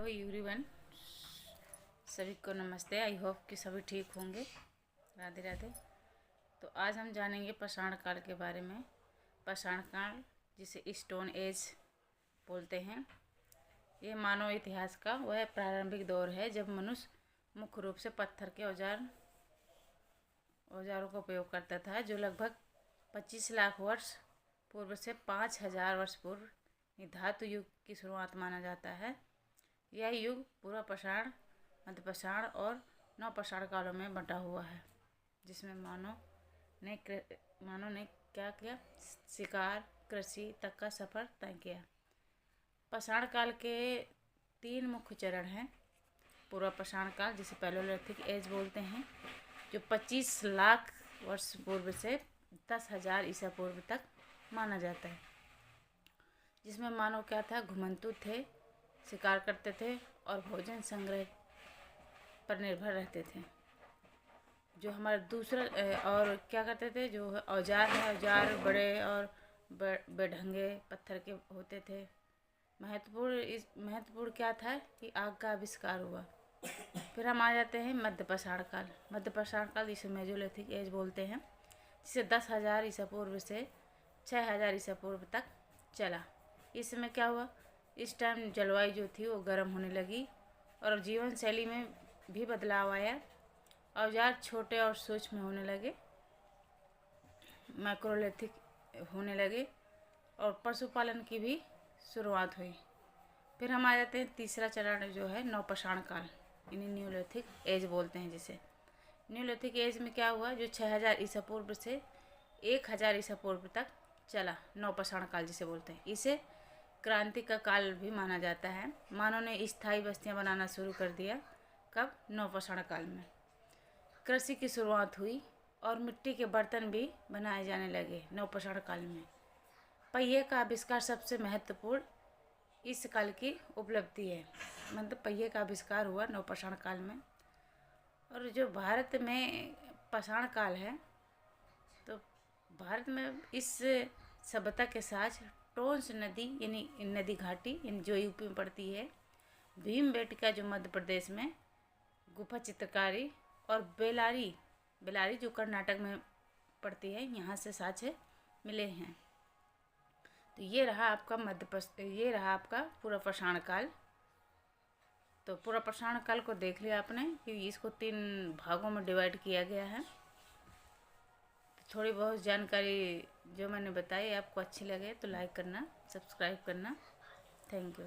Hello everyone, सभी को नमस्ते। आई होप कि सभी ठीक होंगे। राधे राधे। तो आज हम जानेंगे पाषाण काल के बारे में। पाषाण काल जिसे स्टोन एज बोलते हैं, ये मानव इतिहास का वह प्रारंभिक दौर है जब मनुष्य मुख्य रूप से पत्थर के औजारों का उपयोग करता था, जो लगभग 25 लाख वर्ष पूर्व से 5000 वर्ष पूर्व धातु युग की शुरुआत माना जाता है। यह युग पूर्व पाषाण, मध्य पाषाण और नवपाषाण कालों में बंटा हुआ है, जिसमें मानव ने क्या किया? शिकार, कृषि तक का सफ़र तय किया। पाषाण काल के 3 मुख्य चरण हैं। पूर्व पाषाण काल जिसे पैलेओलिथिक एज बोलते हैं, जो 25 लाख वर्ष पूर्व से 10,000 ईसा पूर्व तक माना जाता है, जिसमें मानव क्या था? घुमंतु थे, शिकार करते थे और भोजन संग्रह पर निर्भर रहते थे। जो हमारा दूसरा और क्या करते थे? जो औजार है, औजार बड़े और बेढंगे पत्थर के होते थे। महत्वपूर्ण क्या था कि आग का आविष्कार हुआ। फिर हम आ जाते हैं मध्य पाषाण काल। मध्य पाषाण काल जिसे मेसोलिथिक एज बोलते हैं, जिसे 10,000 ईसा पूर्व से 6,000 ईसा पूर्व तक चला। इस समय क्या हुआ? इस टाइम जलवायु जो थी वो गर्म होने लगी और जीवन शैली में भी बदलाव आया। औजार छोटे और सूक्ष्म होने लगे, माइक्रोलिथिक होने लगे और पशुपालन की भी शुरुआत हुई। फिर हम आ जाते हैं तीसरा चरण जो है नवपाषाण काल, इन्हें न्यूलिथिक एज बोलते हैं। जिसे न्यूलिथिक एज में क्या हुआ? जो 6,000 ईसा पूर्व से 1,000 ईसा पूर्व तक चला, नवपाषाण काल जिसे बोलते हैं। इसे क्रांति का काल भी माना जाता है। मानव ने स्थायी बस्तियां बनाना शुरू कर दिया। कब? नवपाषाण काल में। कृषि की शुरुआत हुई और मिट्टी के बर्तन भी बनाए जाने लगे नवपाषाण काल में। पहिए का आविष्कार सबसे महत्वपूर्ण इस काल की उपलब्धि है, मतलब पहिए का आविष्कार हुआ नवपाषाण काल में। और जो भारत में पाषाण काल है, तो भारत में इस सभ्यता के साथ टोंस नदी यानी नदी घाटी यानी जो यूपी में पड़ती है, भीमबेटका जो मध्य प्रदेश में, गुफा चित्रकारी और बेलारी जो कर्नाटक में पड़ती है, यहाँ से साक्ष्य मिले हैं। तो ये रहा आपका पूर्व पाषाण काल। तो पूर्व पाषाण काल को देख लिया आपने कि इसको 3 भागों में डिवाइड किया गया है। थोड़ी बहुत जानकारी जो मैंने बताई आपको अच्छी लगे तो लाइक करना, सब्सक्राइब करना। Thank you.